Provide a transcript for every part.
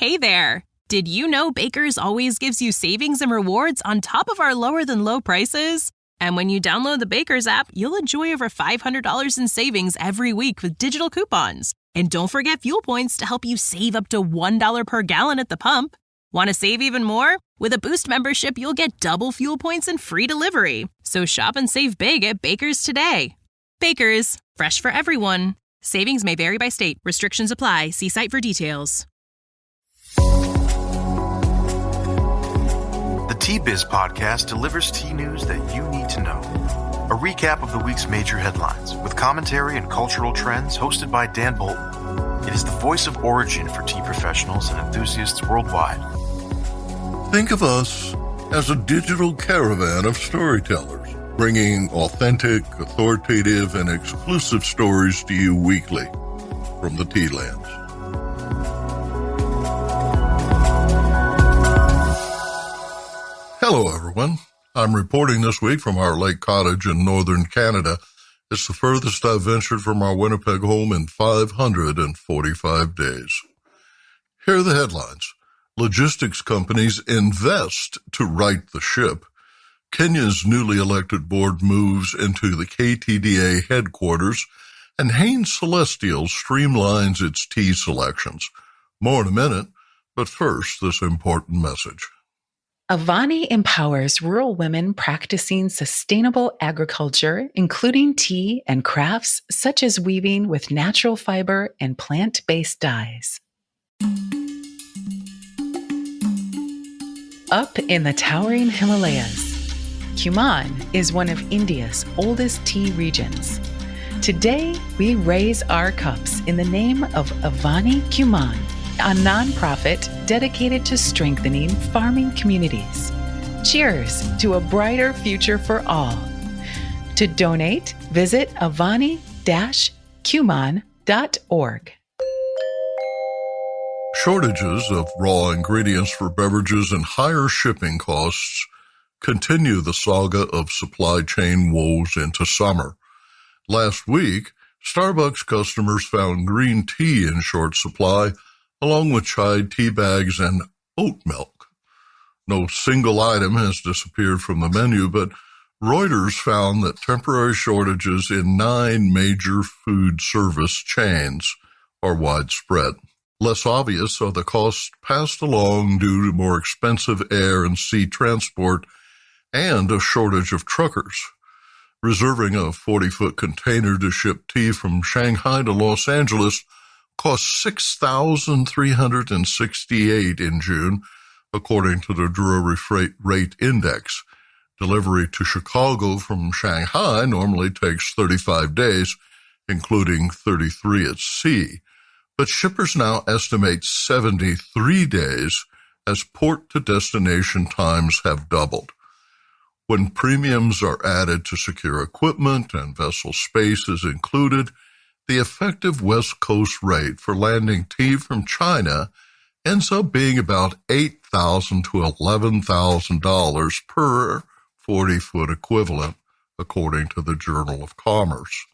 Hey there! Did you know Baker's always gives you savings and rewards on top of our lower-than-low prices? And when you download the Baker's app, you'll enjoy over $500 in savings every week with digital coupons. And don't forget fuel points to help you save up to $1 per gallon at the pump. Want to save even more? With a Boost membership, you'll get double fuel points and free delivery. So shop and save big at Baker's today. Baker's, fresh for everyone. Savings may vary by state. Restrictions apply. See site for details. The T-Biz podcast delivers tea news that you need to know. A recap of the week's major headlines with commentary and cultural trends hosted by Dan Bolton. It is the voice of origin for tea professionals and enthusiasts worldwide. Think of us as a digital caravan of storytellers, bringing authentic, authoritative, and exclusive stories to you weekly from the tea lands. Hello, everyone. I'm reporting this week from our lake cottage in northern Canada. It's the furthest I've ventured from our Winnipeg home in 545 days. Here are the headlines. Logistics companies invest to right the ship. Kenya's newly elected board moves into the KTDA headquarters, and Hain Celestial streamlines its tea selections. More in a minute, but first, this important message. Avani empowers rural women practicing sustainable agriculture, including tea and crafts such as weaving with natural fiber and plant-based dyes. Up in the towering Himalayas, Kumaon is one of India's oldest tea regions. Today, we raise our cups in the name of Avani Kumaon, a nonprofit dedicated to strengthening farming communities. Cheers to a brighter future for all. To donate, visit avani-kumaon.org. Shortages of raw ingredients for beverages and higher shipping costs continue the saga of supply chain woes into summer. Last week, Starbucks customers found green tea in short supply, along with chai tea bags and oat milk. No single item has disappeared from the menu, but Reuters found that temporary shortages in 9 major food service chains are widespread. Less obvious are the costs passed along due to more expensive air and sea transport and a shortage of truckers. Reserving a 40-foot container to ship tea from Shanghai to Los Angeles cost $6,368 in June, according to the Drewry Freight Rate Index. Delivery to Chicago from Shanghai normally takes 35 days, including 33 at sea. But shippers now estimate 73 days as port-to-destination times have doubled. When premiums are added to secure equipment and vessel space is included, the effective West Coast rate for landing tea from China ends up being about $8,000 to $11,000 per 40-foot equivalent, according to the Journal of Commerce.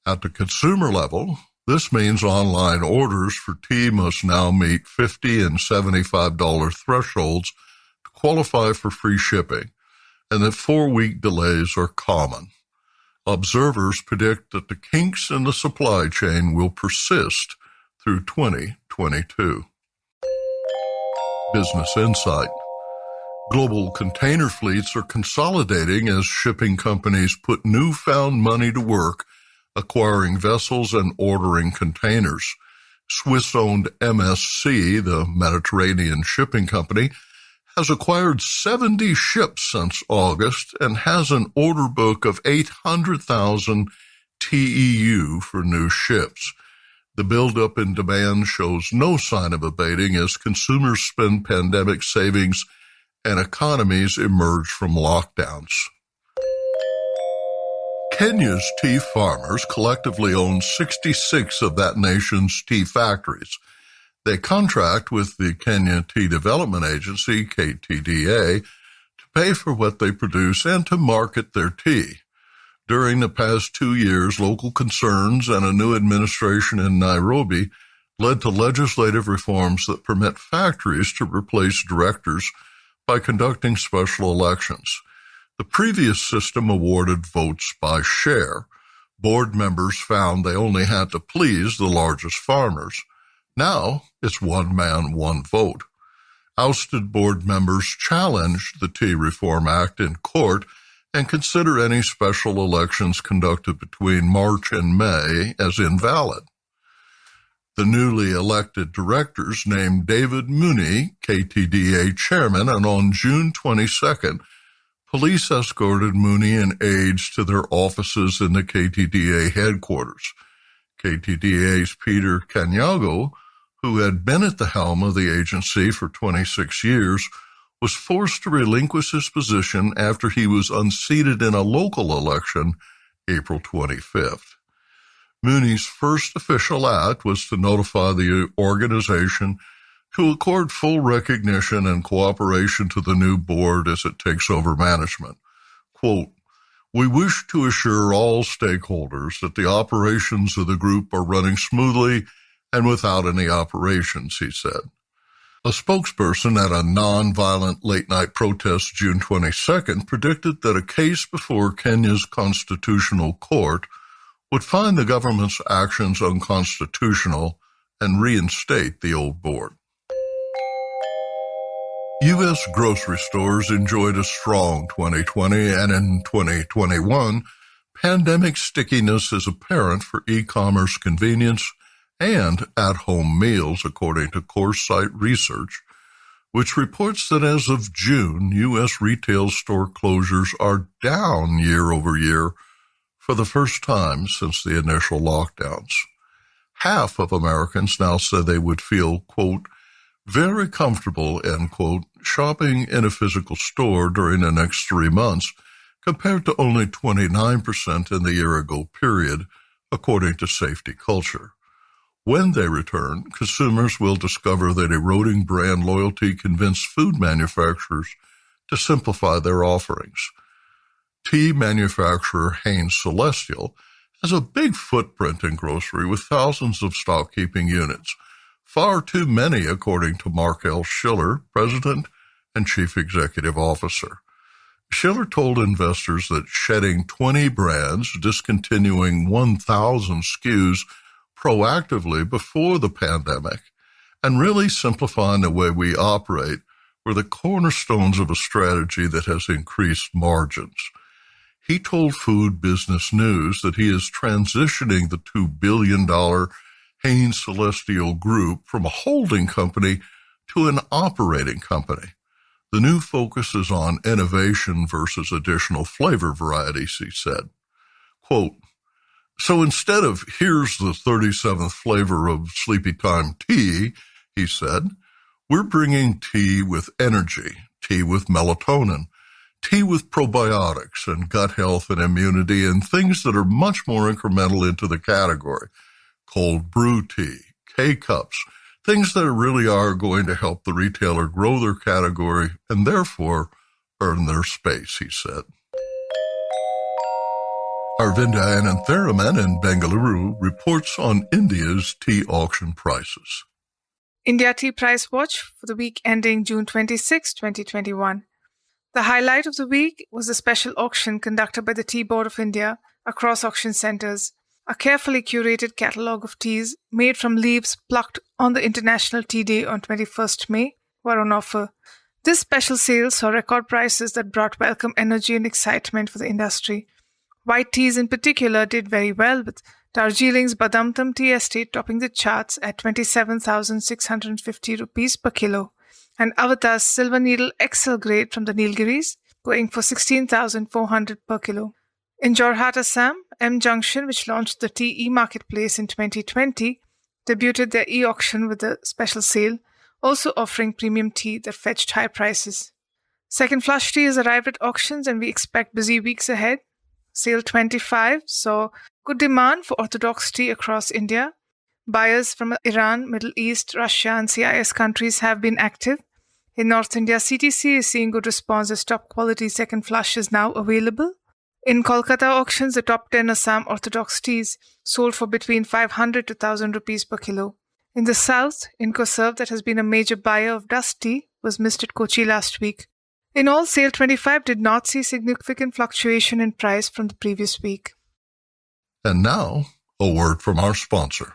At the consumer level, this means online orders for tea must now meet $50 and $75 thresholds to qualify for free shipping, and that 4-week delays are common. Observers predict that the kinks in the supply chain will persist through 2022. Business Insight. Global container fleets are consolidating as shipping companies put newfound money to work acquiring vessels and ordering containers. Swiss-owned MSC, the Mediterranean Shipping Company, has acquired 70 ships since August and has an order book of 800,000 TEU for new ships. The buildup in demand shows no sign of abating as consumers spend pandemic savings and economies emerge from lockdowns. Kenya's tea farmers collectively own 66 of that nation's tea factories. They contract with the Kenya Tea Development Agency, KTDA, to pay for what they produce and to market their tea. During the past 2 years, local concerns and a new administration in Nairobi led to legislative reforms that permit factories to replace directors by conducting special elections. The previous system awarded votes by share. Board members found they only had to please the largest farmers. Now it's one man, one vote. Ousted board members challenged the Tea Reform Act in court and consider any special elections conducted between March and May as invalid. The newly elected directors named David Mooney, KTDA chairman, and on June 22nd, police escorted Mooney and aides to their offices in the KTDA headquarters. KTDA's Peter Canyago, who had been at the helm of the agency for 26 years, was forced to relinquish his position after he was unseated in a local election April 25th. Mooney's first official act was to notify the organization to accord full recognition and cooperation to the new board as it takes over management. Quote, "We wish to assure all stakeholders that the operations of the group are running smoothly and without any operations," he said. A spokesperson at a non-violent late-night protest June 22nd predicted that a case before Kenya's Constitutional Court would find the government's actions unconstitutional and reinstate the old board. U.S. grocery stores enjoyed a strong 2020, and in 2021, pandemic stickiness is apparent for e-commerce convenience and at-home meals, according to CoreSite Research, which reports that as of June, U.S. retail store closures are down year over year for the first time since the initial lockdowns. Half of Americans now say they would feel, quote, very comfortable, end quote, shopping in a physical store during the next 3 months, compared to only 29% in the year-ago period, according to Safety Culture. When they return, consumers will discover that eroding brand loyalty convinced food manufacturers to simplify their offerings. Tea manufacturer Hain Celestial has a big footprint in grocery with thousands of stock-keeping units, far too many, according to Mark L. Schiller, President and Chief Executive Officer. Schiller told investors that shedding 20 brands, discontinuing 1,000 SKUs proactively before the pandemic, and really simplifying the way we operate were the cornerstones of a strategy that has increased margins. He told Food Business News that he is transitioning the $2 billion Hain Celestial Group from a holding company to an operating company. The new focus is on innovation versus additional flavor varieties, he said. Quote, "So instead of here's the 37th flavor of Sleepy Time tea," he said, "we're bringing tea with energy, tea with melatonin, tea with probiotics and gut health and immunity, and things that are much more incremental into the category. Cold brew tea, K-cups, things that really are going to help the retailer grow their category and therefore earn their space," he said. Arvinda Anantharaman in Bengaluru reports on India's tea auction prices. India Tea Price Watch for the week ending June 26, 2021. The highlight of the week was a special auction conducted by the Tea Board of India across auction centres. A carefully curated catalogue of teas made from leaves plucked on the International Tea Day on 21st May were on offer. This special sale saw record prices that brought welcome energy and excitement for the industry. White teas in particular did very well, with Darjeeling's Badamtam Tea Estate topping the charts at 27,650 rupees per kilo, and Avatar's Silver Needle XL grade from the Nilgiris going for 16,400 per kilo. In Jorhat, Assam, M Junction, which launched the tea e-marketplace in 2020, debuted their e-auction with a special sale, also offering premium tea that fetched high prices. Second flush tea has arrived at auctions and we expect busy weeks ahead. Sale 25 saw good demand for orthodox tea across India. Buyers from Iran, Middle East, Russia and CIS countries have been active. In North India, CTC is seeing good response as top quality second flush is now available. In Kolkata auctions, the top 10 Assam orthodox teas sold for between 500 to 1,000 rupees per kilo. In the south, IncoServe, that has been a major buyer of dust tea, was missed at Kochi last week. In all, Sale 25 did not see significant fluctuation in price from the previous week. And now, a word from our sponsor.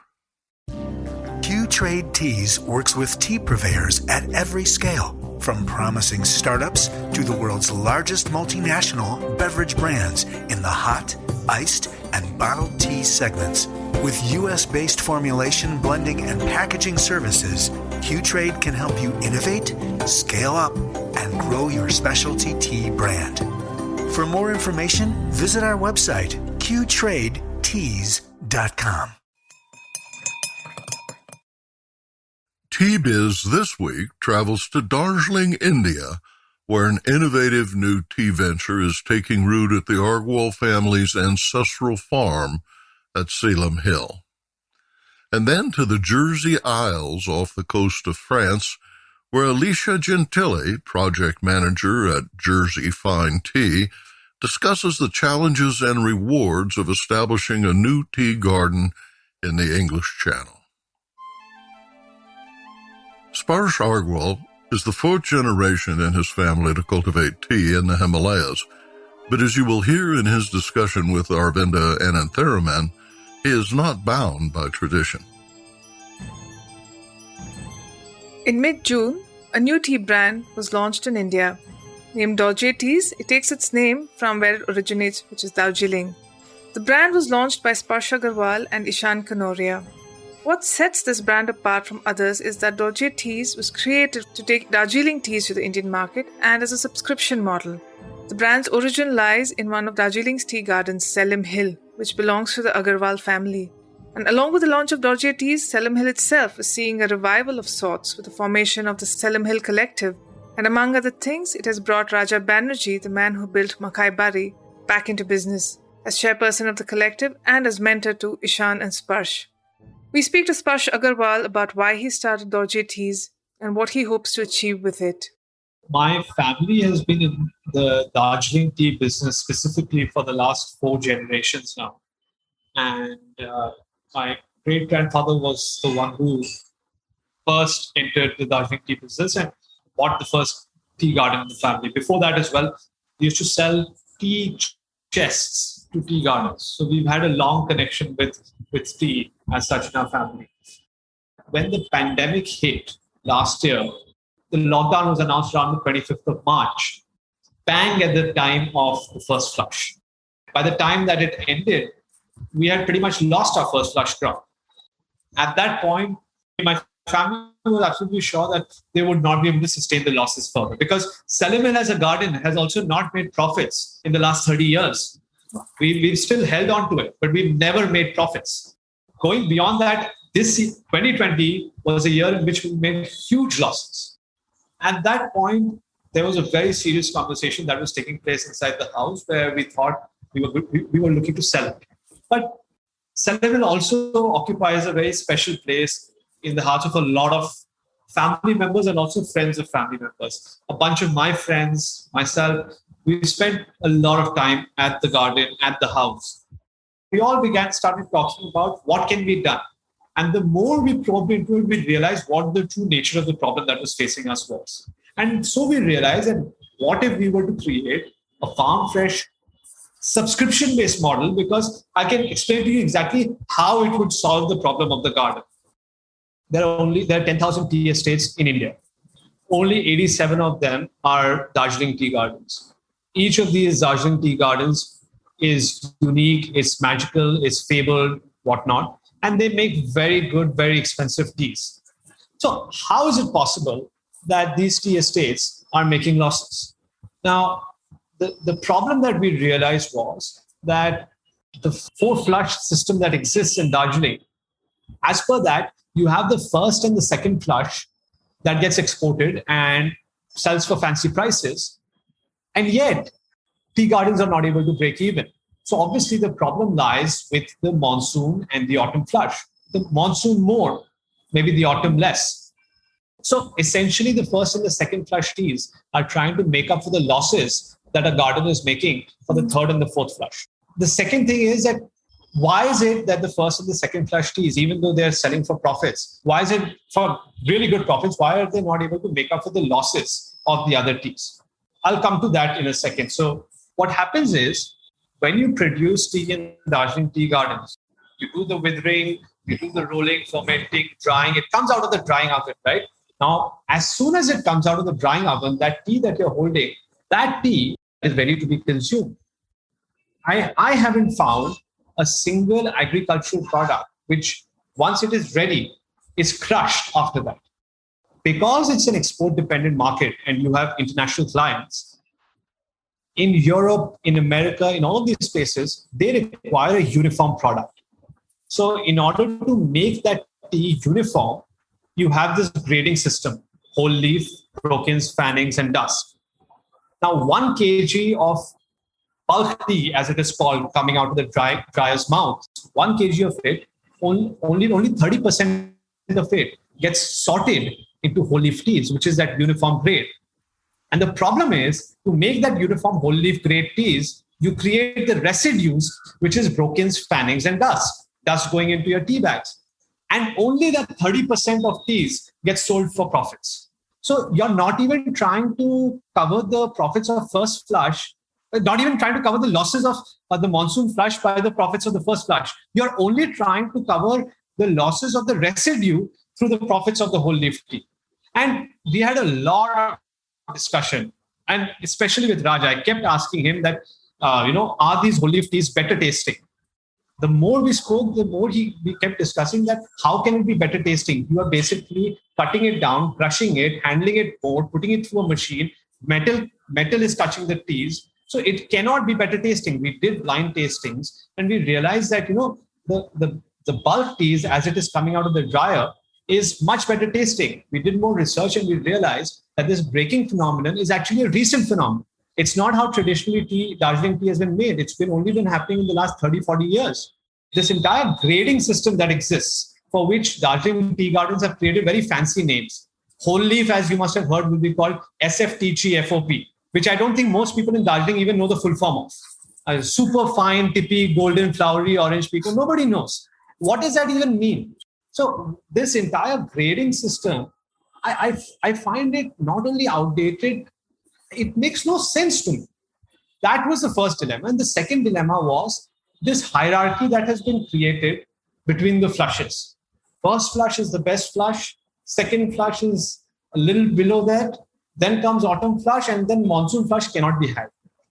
Q-Trade Teas works with tea purveyors at every scale, from promising startups to the world's largest multinational beverage brands in the hot, iced, and bottled tea segments. With U.S.-based formulation, blending, and packaging services, Q-Trade can help you innovate, scale up, and grow your specialty tea brand. For more information, visit our website, qtradeteas.com. Tea-Biz this week travels to Darjeeling, India, where an innovative new tea venture is taking root at the Agarwal family's ancestral farm at Selim Hill. And then to the Jersey Isles off the coast of France, where Alicia Gentili, project manager at Jersey Fine Tea, discusses the challenges and rewards of establishing a new tea garden in the English Channel. Sparsh Agarwal is the fourth generation in his family to cultivate tea in the Himalayas, but as you will hear in his discussion with Arvinda Anantharaman, he is not bound by tradition. In mid-June, a new tea brand was launched in India. Named Dorje Teas, it takes its name from where it originates, which is Darjeeling. The brand was launched by Sparsh Agarwal and Ishaan Kanoria. What sets this brand apart from others is that Dorje Teas was created to take Darjeeling teas to the Indian market and as a subscription model. The brand's origin lies in one of Darjeeling's tea gardens, Selim Hill, which belongs to the Agarwal family. And along with the launch of Dorje Teas, Selim Hill itself is seeing a revival of sorts with the formation of the Selim Hill Collective. And among other things, it has brought Raja Banerjee, the man who built Makai Bari, back into business, as chairperson of the collective and as mentor to Ishaan and Sparsh. We speak to Sparsh Agarwal about why he started Dorje Teas and what he hopes to achieve with it. My family has been in the Darjeeling tea business specifically for the last 4 generations now. And my great-grandfather was the one who first entered the Darjeeling tea business and bought the first tea garden in the family. Before that as well, we used to sell tea chests to tea gardens. So we've had a long connection with tea as such in our family. When the pandemic hit last year, the lockdown was announced around the 25th of March, bang at the time of the first flush. By the time that it ended, we had pretty much lost our first flush crop. At that point, my family was absolutely sure that they would not be able to sustain the losses further because Selim Hill as a garden has also not made profits in the last 30 years. We've still held on to it, but we've never made profits. Going beyond that, this 2020 was a year in which we made huge losses. At that point, there was a very serious conversation that was taking place inside the house where we thought we were looking to sell it. But Selim Hill also occupies a very special place in the hearts of a lot of family members and also friends of family members. A bunch of my friends, myself, we spent a lot of time at the garden, at the house. We all started talking about what can be done. And the more we probed into it, we realized what the true nature of the problem that was facing us was. And so we realized that what if we were to create a farm fresh subscription-based model, because I can explain to you exactly how it would solve the problem of the garden. There are 10,000 tea estates in India. Only 87 of them are Darjeeling tea gardens. Each of these Darjeeling tea gardens is unique, it's magical, it's fabled, whatnot, and they make very good, very expensive teas. So how is it possible that these tea estates are making losses? Now, the problem that we realized was that the 4-flush system that exists in Darjeeling, as per that, you have the first and the second flush that gets exported and sells for fancy prices. And yet, tea gardens are not able to break even. So obviously, the problem lies with the monsoon and the autumn flush. The monsoon more, maybe the autumn less. So essentially, the first and the second flush teas are trying to make up for the losses that a garden is making for the third and the fourth flush. The second thing is that why is it that the first and the second flush teas, even though they're selling for profits, why is it for really good profits, why are they not able to make up for the losses of the other teas? I'll come to that in a second. So what happens is, when you produce tea in Darjeeling tea gardens, you do the withering, you do the rolling, fermenting, drying. It comes out of the drying oven, right? Now, as soon as it comes out of the drying oven, that tea that you're holding, that tea is ready to be consumed. I haven't found a single agricultural product which, once it is ready, is crushed after that. Because it's an export-dependent market and you have international clients, in Europe, in America, in all these places, they require a uniform product. So in order to make that tea uniform, you have this grading system: whole leaf, brokens, fannings, and dust. Now, 1 kg of bulk tea, as it is called, coming out of the dryer's mouth, 1 kg of it, only 30% of it gets sorted into whole leaf teas, which is that uniform grade. And the problem is, to make that uniform whole leaf grade teas, you create the residues, which is brokens, fannings, and dust going into your tea bags. And only that 30% of teas get sold for profits. So you're not even trying to cover the profits of first flush, not even trying to cover the losses of the monsoon flush by the profits of the first flush. You're only trying to cover the losses of the residue through the profits of the whole leaf tea. And we had a lot of discussion, and especially with Raj, I kept asking him that, are these whole leaf teas better tasting? The more we spoke, the more we kept discussing that how can it be better tasting? You are basically cutting it down, crushing it, handling it more, putting it through a machine. Metal is touching the teas. So it cannot be better tasting. We did blind tastings and we realized that, the bulk teas, as it is coming out of the dryer, is much better tasting. We did more research and we realized that this breaking phenomenon is actually a recent phenomenon. It's not how traditionally Darjeeling tea has been made. It's only been happening in the last 30, 40 years. This entire grading system that exists, for which Darjeeling tea gardens have created very fancy names. Whole leaf, as you must have heard, will be called SFTG FOP, which I don't think most people in Darjeeling even know the full form of. A super fine, tippy, golden, flowery, orange pekoe. Nobody knows. What does that even mean? So this entire grading system, I find it not only outdated, it makes no sense to me. That was the first dilemma. And the second dilemma was this hierarchy that has been created between the flushes. First flush is the best flush. Second flush is a little below that. Then comes autumn flush, and then monsoon flush cannot be had.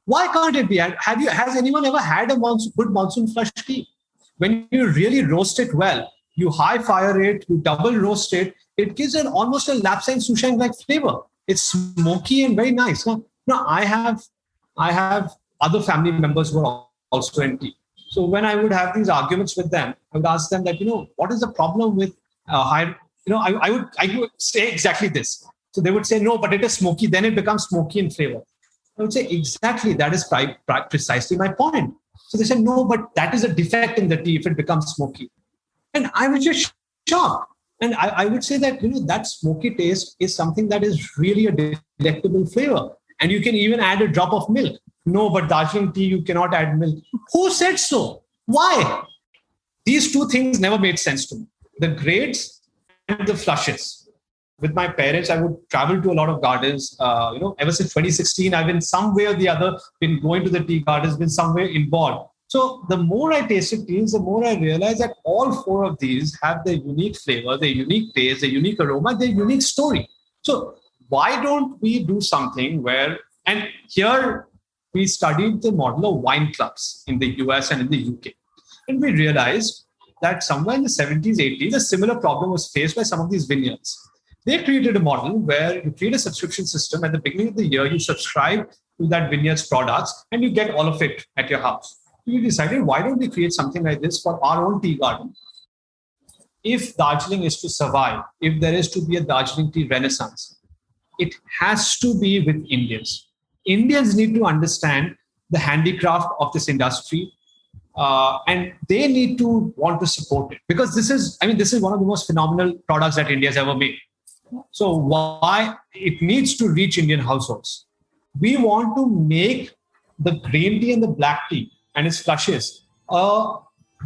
Why can't it be had? Has anyone ever had a good monsoon flush tea? When you really roast it well, you high fire it, you double roast it, it gives an almost a lapsang souchong like flavor. It's smoky and very nice. Now, I have other family members who are also in tea. So when I would have these arguments with them, I would ask them that, what is the problem with high? I would say exactly this. So they would say, no, but it is smoky. Then it becomes smoky in flavor. I would say, exactly, that is precisely my point. So they said, no, but that is a defect in the tea if it becomes smoky. And I was just shocked. And I would say that, that smoky taste is something that is really a delectable flavor. And you can even add a drop of milk. No, but Darjeeling tea, you cannot add milk. Who said so? Why? These two things never made sense to me. The grades and the flushes. With my parents, I would travel to a lot of gardens. Ever since 2016, I've in some way or the other been going to the tea gardens, been somewhere involved. So the more I tasted teas, the more I realized that all 4 of these have their unique flavor, their unique taste, their unique aroma, their unique story. So why don't we do something where, and here we studied the model of wine clubs in the US and in the UK. And we realized that somewhere in the 70s, 80s, a similar problem was faced by some of these vineyards. They created a model where you create a subscription system. At the beginning of the year, you subscribe to that vineyard's products and you get all of it at your house. We decided, why don't we create something like this for our own tea garden? If Darjeeling is to survive, if there is to be a Darjeeling tea renaissance, it has to be with Indians. Indians need to understand the handicraft of this industry, and they need to want to support it, because this is one of the most phenomenal products that India has ever made. So why it needs to reach Indian households? We want to make the green tea and the black tea and its flushes a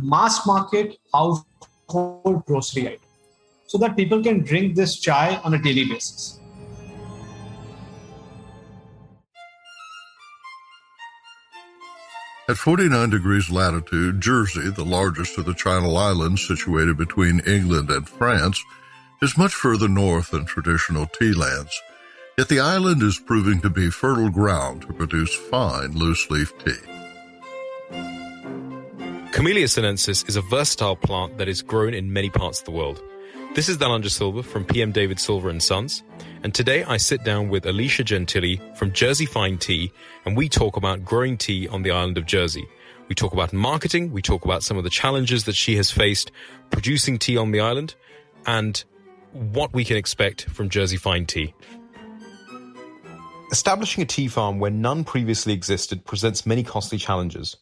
mass market household grocery item so that people can drink this chai on a daily basis. At 49 degrees latitude, Jersey, the largest of the Channel Islands situated between England and France, is much further north than traditional tea lands. Yet the island is proving to be fertile ground to produce fine loose-leaf tea. Camellia sinensis is a versatile plant that is grown in many parts of the world. This is Dalanja Silva from PM David Silva & Sons, and today I sit down with Alicia Gentili from Jersey Fine Tea, and we talk about growing tea on the island of Jersey. We talk about marketing, we talk about some of the challenges that she has faced producing tea on the island, and what we can expect from Jersey Fine Tea. Establishing a tea farm where none previously existed presents many costly challenges.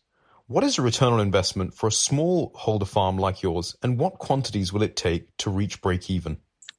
What is a return on investment for a small-holder farm like yours, and what quantities will it take to reach break-even?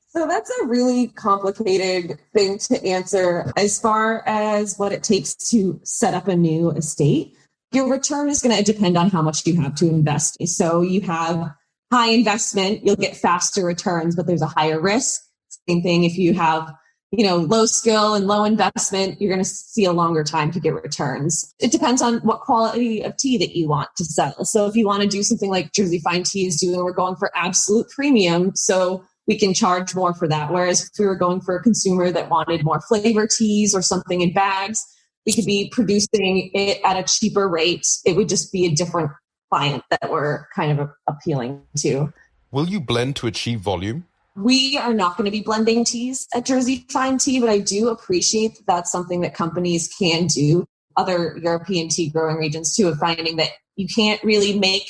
So that's a really complicated thing to answer. As far as what it takes to set up a new estate, your return is going to depend on how much you have to invest. So you have high investment, you'll get faster returns, but there's a higher risk. Same thing if you have low skill and low investment, you're going to see a longer time to get returns. It depends on what quality of tea that you want to sell. So if you want to do something like Jersey Fine Tea is doing, we're going for absolute premium. So we can charge more for that. Whereas if we were going for a consumer that wanted more flavor teas or something in bags, we could be producing it at a cheaper rate. It would just be a different client that we're kind of appealing to. Will you blend to achieve volume? We are not going to be blending teas at Jersey Fine Tea, but I do appreciate that that's something that companies can do. Other European tea growing regions too, of finding that you can't really make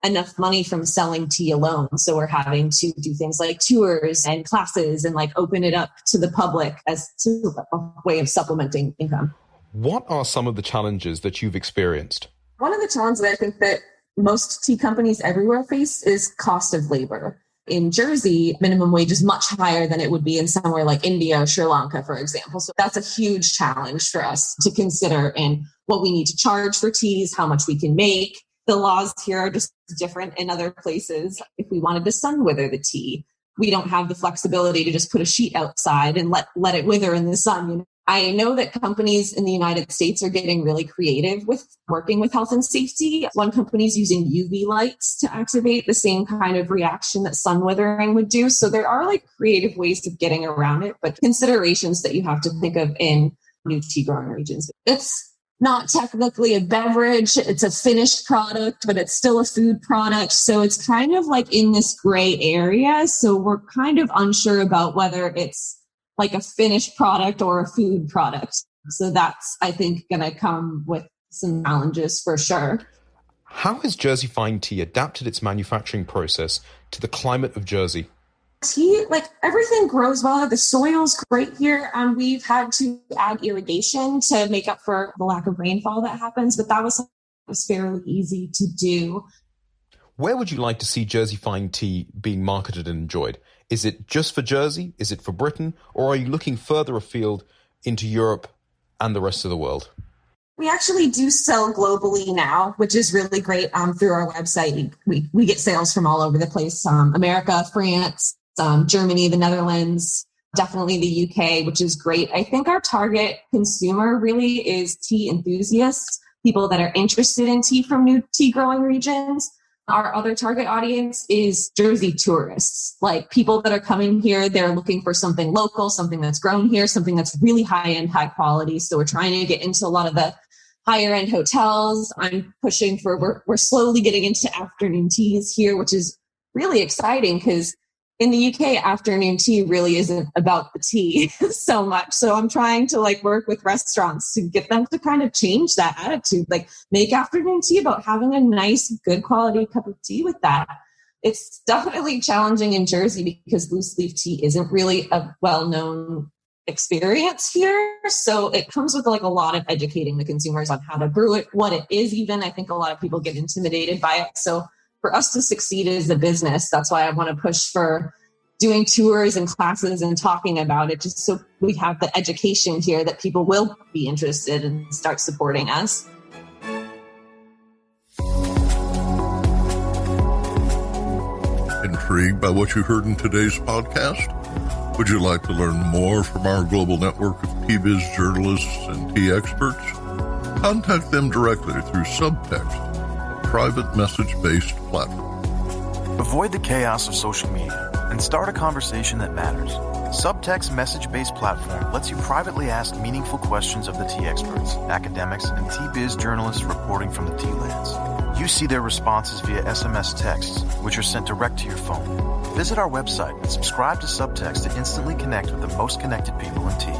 enough money from selling tea alone. So we're having to do things like tours and classes and open it up to the public as to a way of supplementing income. What are some of the challenges that you've experienced? One of the challenges I think that most tea companies everywhere face is cost of labor. In Jersey, minimum wage is much higher than it would be in somewhere like India or Sri Lanka, for example. So that's a huge challenge for us to consider and what we need to charge for teas, how much we can make. The laws here are just different in other places. If we wanted to sun wither the tea, we don't have the flexibility to just put a sheet outside and let it wither in the sun. I know that companies in the United States are getting really creative with working with health and safety. One company is using UV lights to activate the same kind of reaction that sun withering would do. So there are creative ways of getting around it, but considerations that you have to think of in new tea growing regions. It's not technically a beverage. It's a finished product, but it's still a food product. So it's kind of in this gray area. So we're kind of unsure about whether it's a finished product or a food product. So that's, I think, going to come with some challenges for sure. How has Jersey Fine Tea adapted its manufacturing process to the climate of Jersey? Tea, everything grows well. The soil's great here. We've had to add irrigation to make up for the lack of rainfall that happens, but that was fairly easy to do. Where would you like to see Jersey Fine Tea being marketed and enjoyed? Is it just for Jersey? Is it for Britain? Or are you looking further afield into Europe and the rest of the world? We actually do sell globally now, which is really great. Through our website, we get sales from all over the place. America, France, Germany, the Netherlands, definitely the UK, which is great. I think our target consumer really is tea enthusiasts, people that are interested in tea from new tea growing regions. Our other target audience is Jersey tourists, people that are coming here. They're looking for something local, something that's grown here, something that's really high-end, high quality. So we're trying to get into a lot of the higher-end hotels. I'm pushing for, we're slowly getting into afternoon teas here, which is really exciting because in the UK, afternoon tea really isn't about the tea so much. So I'm trying to work with restaurants to get them to kind of change that attitude, make afternoon tea about having a nice, good quality cup of tea with that. It's definitely challenging in Jersey because loose leaf tea isn't really a well-known experience here. So it comes with a lot of educating the consumers on how to brew it, what it is even. I think a lot of people get intimidated by it. So for us to succeed as a business, that's why I want to push for doing tours and classes and talking about it, just so we have the education here that people will be interested and start supporting us. Intrigued by what you heard in today's podcast? Would you like to learn more from our global network of Tea-Biz journalists and tea experts? Contact them directly through Subtext, a private message-based platform. Avoid the chaos of social media and start a conversation that matters. Subtext message-based platform lets you privately ask meaningful questions of the tea experts, academics, and tea-biz journalists reporting from the tea lands. You see their responses via SMS texts, which are sent direct to your phone. Visit our website and subscribe to Subtext to instantly connect with the most connected people in tea.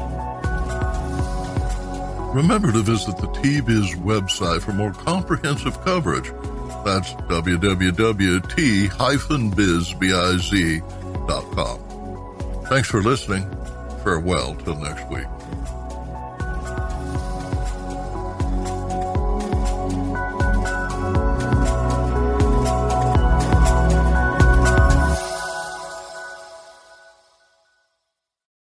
Remember to visit the Tea-Biz website for more comprehensive coverage. That's www.t-biz.com. Thanks for listening. Farewell till next week.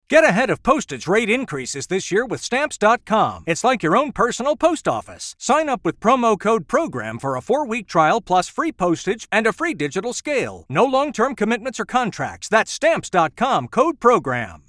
Get ahead of postage rate increases this year with Stamps.com. It's like your own personal post office. Sign up with promo code PROGRAM for a 4-week trial plus free postage and a free digital scale. No long-term commitments or contracts. That's Stamps.com, code PROGRAM.